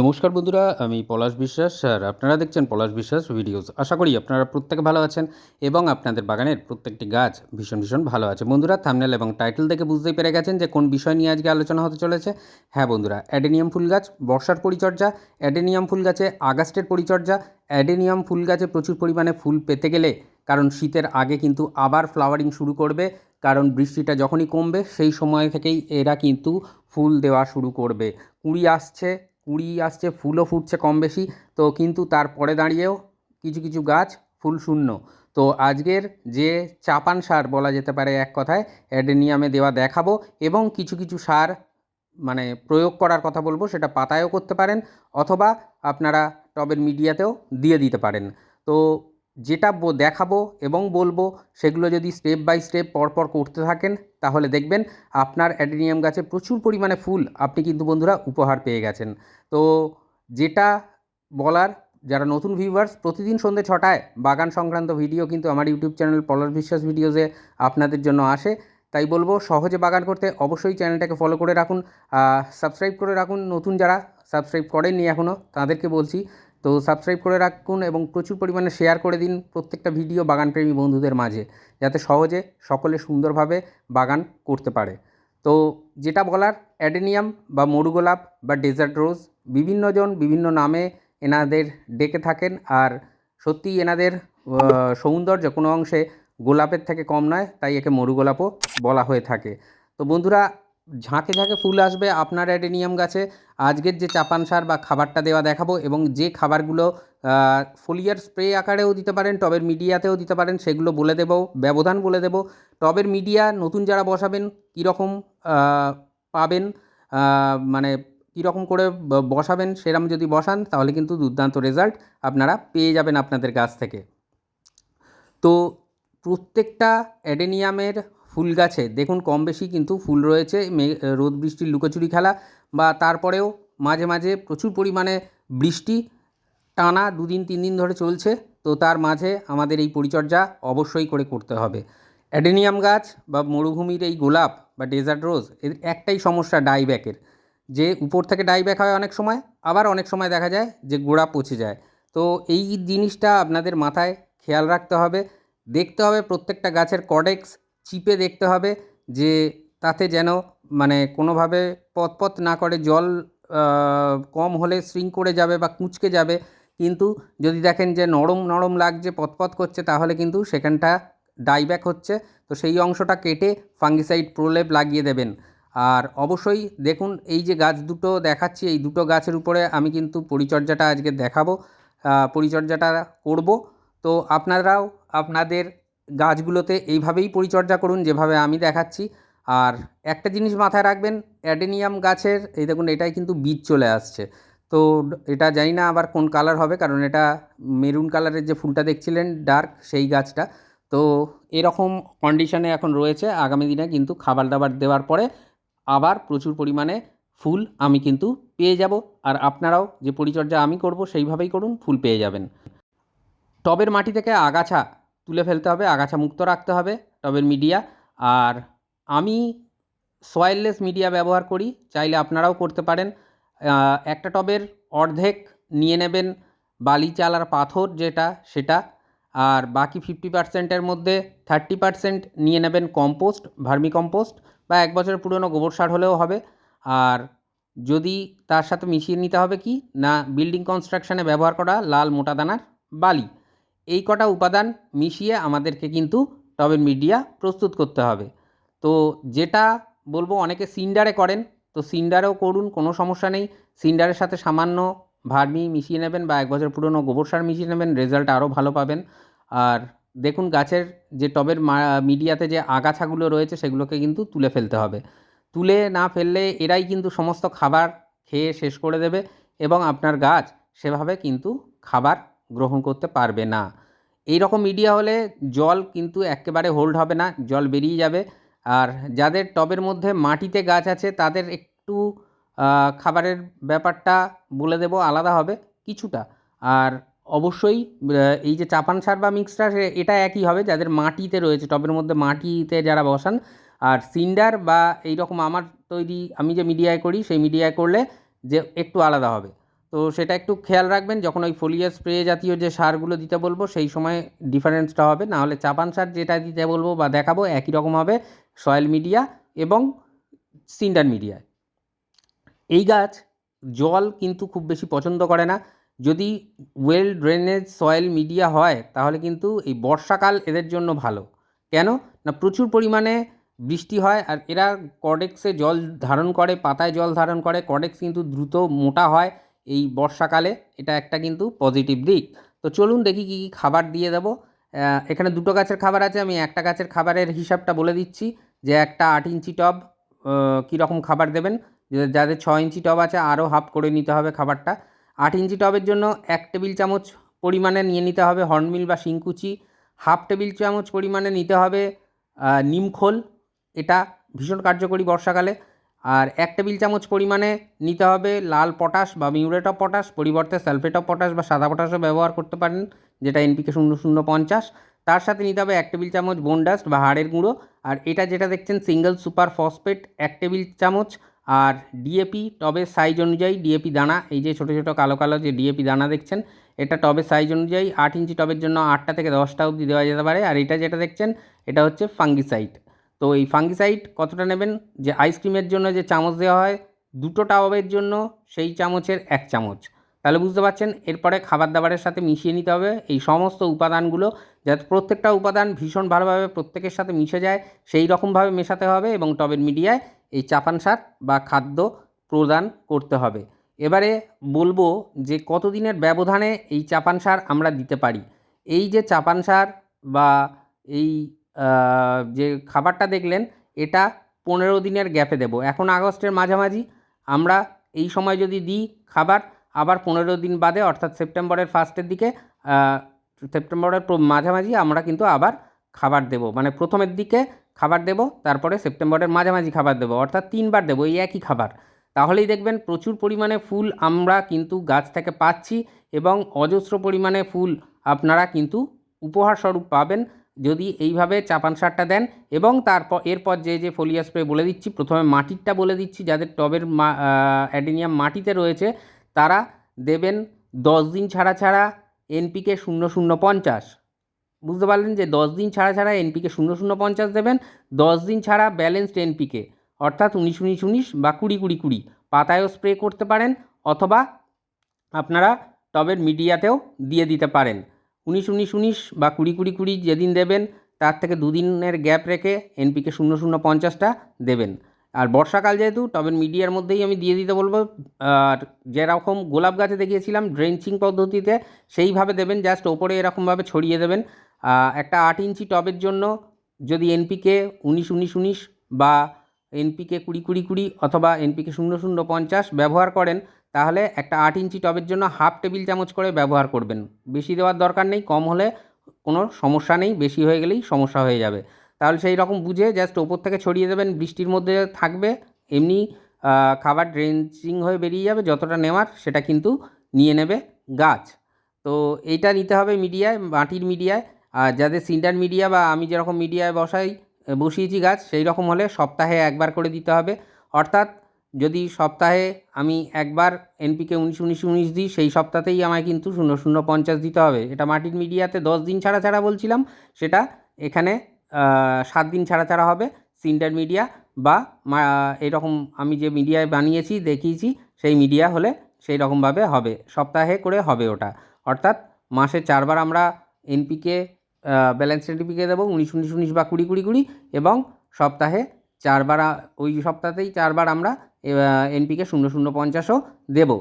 নমস্কার বন্ধুরা, আমি পলাশ বিশ্বাস আর আপনারা দেখছেন পলাশ বিশ্বাস ভিডিওস। আশা করি আপনারা প্রত্যেকে ভালো আছেন এবং আপনাদের বাগানের প্রত্যেকটি গাছ ভীষণ ভালো আছে। বন্ধুরা, থাম্বনেল এবং টাইটেল দেখে বুঝতেই পেরে গেছেন যে কোন বিষয় নিয়ে আজকে আলোচনা হতে চলেছে। হ্যাঁ বন্ধুরা, অ্যাডেনিয়াম ফুল গাছ বর্ষার পরিচর্যা, অ্যাডেনিয়াম ফুল গাছে আগস্টের পরিচর্যা। অ্যাডেনিয়াম ফুল গাছে প্রচুর পরিমাণে ফুল পেতে গেলে, কারণ শীতের আগে কিন্তু আবার ফ্লাওয়ারিং শুরু করবে, কারণ বৃষ্টিটা যখনই কমবে সেই সময় থেকেই এরা কিন্তু ফুল দেওয়া শুরু করবে। কুঁড়ি আসছে, ফুলও ফুটছে কম বেশি। তো কিন্তু তারপরে দাঁড়িয়েও কিছু গাছ ফুল শূন্য। তো আজকের যে চাপান সার বলা যেতে পারে এক কথায় অ্যাডেনিয়ামে দেওয়া দেখাবো, এবং কিছু সার মানে প্রয়োগ করার কথা বলবো, সেটা পাতায়ও করতে পারেন অথবা আপনারা টবের মিডিয়াতেও দিয়ে দিতে পারেন। তো যেটা দেখাবো এবং বলবো সেগুলো যদি স্টেপ বাই স্টেপ পরপর করতে থাকেন, তাহলে দেখবেন আপনার অ্যাডেনিয়াম গাছে প্রচুর পরিমাণে ফুল আপনি কিন্তু বন্ধুরা উপহার পেয়ে গেছেন। তো যেটা বলার, যারা নতুন ভিউয়ার্স, প্রতিদিন সন্ধ্যে 6টায় বাগান সংক্রান্ত ভিডিও কিন্তু আমার ইউটিউব চ্যানেল পলাশ বিশ্বাস ভিডিওসে আপনাদের জন্য আসে। তাই বলবো, সহজে বাগান করতে অবশ্যই চ্যানেলটাকে ফলো করে রাখুন, সাবস্ক্রাইব করে রাখুন। নতুন যারা সাবস্ক্রাইব করেননি এখনও, তাদেরকে বলছি, তো সাবস্ক্রাইব করে রাখুন এবং প্রচুর পরিমাণে শেয়ার করে দিন প্রত্যেকটা ভিডিও বাগানপ্রেমী বন্ধুদের মাঝে, যাতে সহজে সকলে সুন্দরভাবে বাগান করতে পারে। তো যেটা বলার, অ্যাডেনিয়াম বা মরুগোলাপ বা ডেজার্ট রোজ, বিভিন্নজন বিভিন্ন নামে এনাদের ডেকে থাকেন। আর সত্যিই এনাদের সৌন্দর্য কোনো অংশে গোলাপের থেকে কম নয়, তাই একে মরুগোলাপও বলা হয়ে থাকে। তো বন্ধুরা, ঝাঁকে ফুল আসবে আপনার অ্যাডেনিয়াম গাছে। আজকের যে চাপান সার বা খাবারটা দেওয়া দেখাবো, এবং যে খাবারগুলো ফোলিয়ার স্প্রে আকারেও দিতে পারেন, টবের মিডিয়াতেও দিতে পারেন, সেগুলো বলে দেবো, ব্যবধান বলে দেবো। টবের মিডিয়া নতুন যারা বসাবেন কীরকম পাবেন, মানে কীরকম করে বসাবেন, সেরকম যদি বসান তাহলে কিন্তু দুর্দান্ত রেজাল্ট আপনারা পেয়ে যাবেন আপনাদের গাছ থেকে। তো প্রত্যেকটা অ্যাডেনিয়ামের ফুল গাছে দেখুন কম বেশি কিন্তু ফুল রয়েছে। রোদ বৃষ্টির লুকোচুরি খেলা বা তারপরেও মাঝে প্রচুর পরিমাণে বৃষ্টি টানা 2 দিন 3 দিন ধরে চলছে। তো তার মাঝে আমাদের এই পরিচর্যা অবশ্যই করে করতে হবে। অ্যাডেনিয়াম গাছ বা মরুভূমির এই গোলাপ বা ডেজার্ট রোজ, এর একটাই সমস্যা ডাইব্যাকের, যে উপর থেকে ডাইব্যাক হয় অনেক সময়, আবার অনেক সময় দেখা যায় যে গোড়া পচে যায়। তো এই জিনিসটা আপনাদের মাথায় খেয়াল রাখতে হবে। দেখতে হবে প্রত্যেকটা গাছের কডেক্স চিপে দেখতে হবে, যে তাতে যেন মানে কোনোভাবে পতপত না করে, জল কম হলে শ্রিঙ্ক করে যাবে বা কুঁচকে যাবে। কিন্তু যদি দেখেন যে নরম লাগছে, পতপত করছে, তাহলে কিন্তু সেখানটা ডাইব্যাক হচ্ছে। তো সেই অংশটা কেটে ফাঙ্গিসাইড প্রলেপ লাগিয়ে দেবেন। আর অবশ্যই দেখুন, এই যে গাছ দুটো দেখাচ্ছি, এই দুটো গাছের উপরে আমি কিন্তু পরিচর্যাটা আজকে দেখাবো, পরিচর্যাটা করব। তো আপনারাও আপনাদের গাছগুলোতে এইভাবেই পরিচর্যা করুন যেভাবে আমি দেখাচ্ছি। আর একটা জিনিস মাথায় রাখবেন, অ্যাডেনিয়াম গাছের এই দেখুন, এটাই কিন্তু বীজ চলে আসছে। তো এটা জানি না আবার কোন কালার হবে, কারণ এটা মেরুন কালারের যে ফুলটা দেখছিলেন ডার্ক, সেই গাছটা। তো এরকম কন্ডিশনে এখন রয়েছে। আগামী দিনে কিন্তু খাবার দাবার দেওয়ার পরে আবার প্রচুর পরিমাণে ফুল আমি কিন্তু পেয়ে যাব। আর আপনারাও যে পরিচর্যা আমি করব সেইভাবেই করুন, ফুল পেয়ে যাবেন। টবের মাটি থেকে আগাছা তুলে ফেলতে হবে, আগাছা মুক্ত রাখতে হবে টবের মিডিয়া। আর আমি সয়েললেস মিডিয়া ব্যবহার করি, চাইলে আপনারাও করতে পারেন। একটা টবের অর্ধেক নিয়ে নেবেন বালি চাল আর পাথর যেটা সেটা, আর বাকি 50%-এর মধ্যে 30% নিয়ে নেবেন কম্পোস্ট, ভার্মি কম্পোস্ট বা 1 বছরের পুরনো গোবর সার হলেও হবে। আর যদি তার সাথে মিশিয়ে নিতে হবে কি না, বিল্ডিং কনস্ট্রাকশনে ব্যবহার করা লাল মোটা দানার বালি। এই কটা উপাদান মিশিয়ে আমাদেরকে কিন্তু টবের মিডিয়া প্রস্তুত করতে হবে। তো যেটা বলবো, অনেকে সিন্ডারে করেন, তো সিন্ডারেও করুন, কোনো সমস্যা নেই। সিন্ডারের সাথে সামান্য ভার্মি মিশিয়ে নেবেন বা 1 বছর পুরনো গোবর সার মিশিয়ে নেবেন, রেজাল্ট আরও ভালো পাবেন। আর দেখুন, গাছের যে টবের মিডিয়াতে যে আগাছাগুলো রয়েছে সেগুলোকে কিন্তু তুলে ফেলতে হবে। তুলে না ফেললে এরাই কিন্তু সমস্ত খাবার খেয়ে শেষ করে দেবে, এবং আপনার গাছ সেভাবে কিন্তু খাবার গ্রহণ করতে পারবে না। এই রকম মিডিয়া হলে জল কিন্তু একেবারে হোল্ড হবে না, জল বেরিয়ে যাবে। আর যাদের টবের মধ্যে মাটিতে গাছ আছে তাদের একটু খাবারের ব্যাপারটা বলে দেবো, আলাদা হবে কিছুটা। আর অবশ্যই এই যে চাপান সার বা মিক্সচার, এটা একই হবে যাদের মাটিতে রয়েছে, টবের মধ্যে মাটিতে যারা বসান। আর সিন্ডার বা এই রকম আমার তৈরি আমি যে মিডিয়ায় করি, সেই মিডিয়ায় করলে যে একটু আলাদা হবে। তো সেটা একটু খেয়াল রাখবেন যখন ওই ফোলিয়ার স্প্রে জাতীয় যে সারগুলো দিতে বলবো সেই সময় ডিফারেন্সটা হবে, নাহলে চাপান সার যেটা দিতে বলবো বা দেখাবো একই রকম হবে সয়েল মিডিয়া এবং সিন্ডার মিডিয়ায়। এই গাছ জল কিন্তু খুব বেশি পছন্দ করে না। যদি ওয়েল ড্রেনেজ সয়েল মিডিয়া হয় তাহলে কিন্তু এই বর্ষাকাল এদের জন্য ভালো। কেন না, প্রচুর পরিমাণে বৃষ্টি হয় আর এরা কর্ডেক্সে জল ধারণ করে, পাতায় জল ধারণ করে, কর্ডেক্স কিন্তু দ্রুত মোটা হয় এই বর্ষাকালে, এটা একটা কিন্তু পজিটিভ দিক। তো চলুন দেখি কী কী খাবার দিয়ে দেবো। এখানে দুটো গাছের খাবার আছে, আমি একটা গাছের খাবারের হিসাবটা বলে দিচ্ছি যে একটা 8 ইঞ্চি টব কীরকম খাবার দেবেন। যাদের 6 ইঞ্চি টব আছে আরও হাফ করে নিতে হবে খাবারটা। 8 ইঞ্চি টবের জন্য 1 টেবিল চামচ পরিমাণে নিয়ে নিতে হবে হর্নমিল বা শিংকুচি, হাফ টেবিল চামচ পরিমাণে নিতে হবে নিমখোল, এটা ভীষণ কার্যকরী বর্ষাকালে। আর 1 টেবিল চামচ পরিমাণে নিতে হবে লাল পটাশ বা মিউরেট অফ পটাশ, পরিবর্তে সালফেট অফ পটাশ বা সাদা পটাশও ব্যবহার করতে পারেন, যেটা এনপিকে 0050। তার সাথে নিতে হবে 1 টেবিল চামচ বোন ডাস্ট বা হাড়ের গুঁড়ো। আর এটা যেটা দেখছেন সিঙ্গেল সুপার ফসফেট 1 টেবিল চামচ। আর ডিএপি টবের সাইজ অনুযায়ী ডিএপি দানা, এই যে ছোটো ছোটো কালো কালো যে ডিএপি দানা দেখছেন, এটা টবের সাইজ অনুযায়ী 8 ইঞ্চি টবের জন্য 8টা থেকে 10টা অবধি দেওয়া যেতে পারে। আর এটা যেটা দেখছেন এটা হচ্ছে ফাঙ্গিসাইড। তো এই ফাঙ্গিসাইড কতটা নেবেন, যে আইসক্রিমের জন্য যে চামচ দেওয়া হয় 2টো টবের জন্য সেই চামচের 1 চামচ, তাহলে বুঝতে পারছেন। এরপরে খাবার দাবারের সাথে মিশিয়ে নিতে হবে এই সমস্ত উপাদানগুলো, যাতে প্রত্যেকটা উপাদান ভীষণ ভালোভাবে প্রত্যেকের সাথে মিশে যায় সেই রকমভাবে মেশাতে হবে এবং টবের মিডিয়ায় এই চাপান সার বা খাদ্য প্রদান করতে হবে। এবারে বলবো যে কতদিনের ব্যবধানে এই চাপান সার আমরা দিতে পারি। এই যে চাপান সার বা এই যে খাবারটা দেখলেন এটা 15 দিনের গ্যাপে দেবো। এখন আগস্টের মাঝামাঝি, আমরা এই সময় যদি দিই খাবার, আবার 15 দিন বাদে অর্থাৎ সেপ্টেম্বরের ফার্স্টের দিকে, সেপ্টেম্বরের মাঝামাঝি আমরা কিন্তু আবার খাবার দেবো, মানে প্রথমের দিকে খাবার দেবো, তারপরে সেপ্টেম্বরের মাঝামাঝি খাবার দেবো, অর্থাৎ 3বার দেবো এই একই খাবার। তাহলেই দেখবেন প্রচুর পরিমাণে ফুল আমরা কিন্তু গাছ থেকে পাচ্ছি এবং অজস্র পরিমাণে ফুল আপনারা কিন্তু উপহারস্বরূপ পাবেন যদি এইভাবে চাপান সারটা দেন। এবং এরপর যে ফোলিয়ার স্প্রে বলে দিচ্ছি, প্রথমে মাটিরটা বলে দিচ্ছি, যাদের টবের অ্যাডেনিয়াম মাটিতে রয়েছে তারা দেবেন 10 দিন ছাড়া ছাড়া এনপিকে 0050। বুঝতে পারলেন যে 10 দিন ছাড়া ছাড়া এনপিকে 0050 দেবেন, 10 দিন ছাড়া ব্যালেন্সড এনপিকে অর্থাৎ 19-19-19 বা 20-20-20 পাতায়ও স্প্রে করতে পারেন, অথবা আপনারা টবের মিডিয়াতেও দিয়ে দিতে পারেন। 19-19-19 বা 20-20-20 যেদিন দেবেন তার থেকে 2 দিনের গ্যাপ রেখে এনপিকে 0050টা দেবেন। আর বর্ষাকাল যেহেতু টবের মিডিয়ার মধ্যেই আমি দিয়ে দিতে বলবো। আর যেরকম গোলাপ গাছে দেখিয়েছিলাম ড্রেঞ্চিং পদ্ধতিতে সেইভাবে দেবেন, জাস্ট ওপরে এরকমভাবে ছড়িয়ে দেবেন। একটা 8 ইঞ্চি টবের জন্য যদি এনপিকে 19-19-19 বা এনপিকে 20-20-20 অথবা এনপিকে 0050 ব্যবহার করেন, তাহলে একটা 8 ইঞ্চি টবের জন্য হাফ টেবিল চামচ করে ব্যবহার করবেন। বেশি দেওয়ার দরকার নেই, কম হলে কোনো সমস্যা নেই, বেশি হয়ে গেলেই সমস্যা হয়ে যাবে। তাহলে সেই রকম বুঝে জাস্ট ওপর থেকে ছড়িয়ে দেবেন, বৃষ্টির মধ্যে থাকবে, এমনি খাবার ড্রেঞ্চিং হয়ে বেরিয়ে যাবে, যতটা নেওয়ার সেটা কিন্তু নিয়ে নেবে গাছ। তো এইটা নিতে হবে মিডিয়ায়, মাটির মিডিয়ায়। আর যাদের সিন্ডার মিডিয়া বা আমি যেরকম মিডিয়ায় বসিয়েছি গাছ, সেই রকম হলে সপ্তাহে একবার করে দিতে হবে। অর্থাৎ যদি সপ্তাহে আমি একবার এনপিকে 19-19-19 দিই, সেই সপ্তাহতেই আমায় কিন্তু 0050 দিতে হবে। এটা মাটির মিডিয়াতে 10 দিন ছাড়া ছাড়া বলছিলাম, সেটা এখানে 7 দিন ছাড়া ছাড়া হবে সিন্ডার মিডিয়া বা এরকম আমি যে মিডিয়ায় বানিয়েছি দেখিয়েছি সেই মিডিয়া হলে সেই রকমভাবে হবে, সপ্তাহে করে হবে ওটা। অর্থাৎ মাসে 4বার আমরা এনপিকে ব্যালেন্স এনপিকে দেবো 19-19-19 বা 20-20-20 এবং সপ্তাহে 4বার, ওই সপ্তাহতেই 4বার আমরা এনপিকে 0050ও দেবো।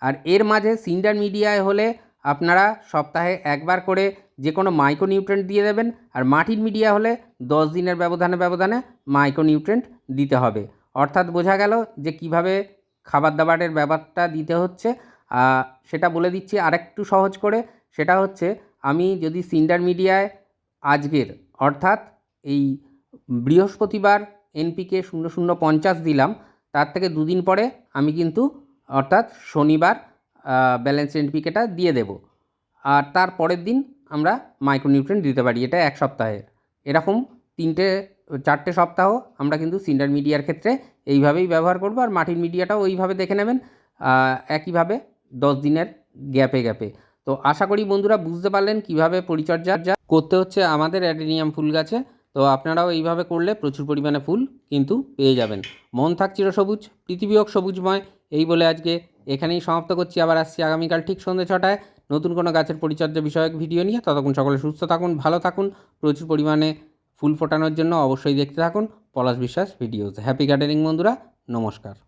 আর এর মাঝে সিন্ডার মিডিয়ায় হলে আপনারা সপ্তাহে একবার করে যে কোনো মাইক্রোনিউট্রেন্ট দিয়ে দেবেন। আর মাটির মিডিয়া হলে 10 দিনের ব্যবধানে ব্যবধানে মাইক্রোনিউট্রেন্ট দিতে হবে। অর্থাৎ বোঝা গেল যে কিভাবে খাবার দাবারের ব্যাপারটা দিতে হচ্ছে। সেটা বলে দিচ্ছি আরেকটু সহজ করে। সেটা হচ্ছে, আমি যদি সিন্ডার মিডিয়ায় আজকের অর্থাৎ এই বৃহস্পতিবার এনপিকে 0050 দিলাম, তার থেকে 2 দিন পরে আমি কিন্তু অর্থাৎ শনিবার ব্যালেন্স এনপিকেটা দিয়ে দেব। আর তার পরের দিন আমরা মাইক্রোনিউট্রিয়েন্ট দিতে পারি। এটা 1 সপ্তাহের। এরকম 3-4টে সপ্তাহ আমরা কিন্তু সিন্ডার মিডিয়ার ক্ষেত্রে এইভাবেই ব্যবহার করব। আর মাটির মিডিয়াটাও ওইভাবে দেখে নেবেন, একইভাবে 10 দিনের গ্যাপে গ্যাপে। তো আশা করি বন্ধুরা বুঝতে পারলেন কীভাবে পরিচর্যা করতে হচ্ছে আমাদের অ্যাডেনিয়াম ফুল গাছে। তো আপনারাও এইভাবে করলে প্রচুর পরিমাণে ফুল কিন্তু পেয়ে যাবেন। মন থাক চিরসবুজ, পৃথিবী হোক সবুজময়, এই বলে আজকে এখানেই সমাপ্ত করছি। আবার আসছি আগামীকাল ঠিক সন্ধ্যে 6টায় নতুন কোনো গাছের পরিচর্যা বিষয়ক ভিডিও নিয়ে। ততক্ষণ সকলে সুস্থ থাকুন, ভালো থাকুন, প্রচুর পরিমাণে ফুল ফোটানোর জন্য অবশ্যই দেখতে থাকুন পলাশ বিশ্বাস ভিডিওস। হ্যাপি গার্ডেনিং বন্ধুরা, নমস্কার।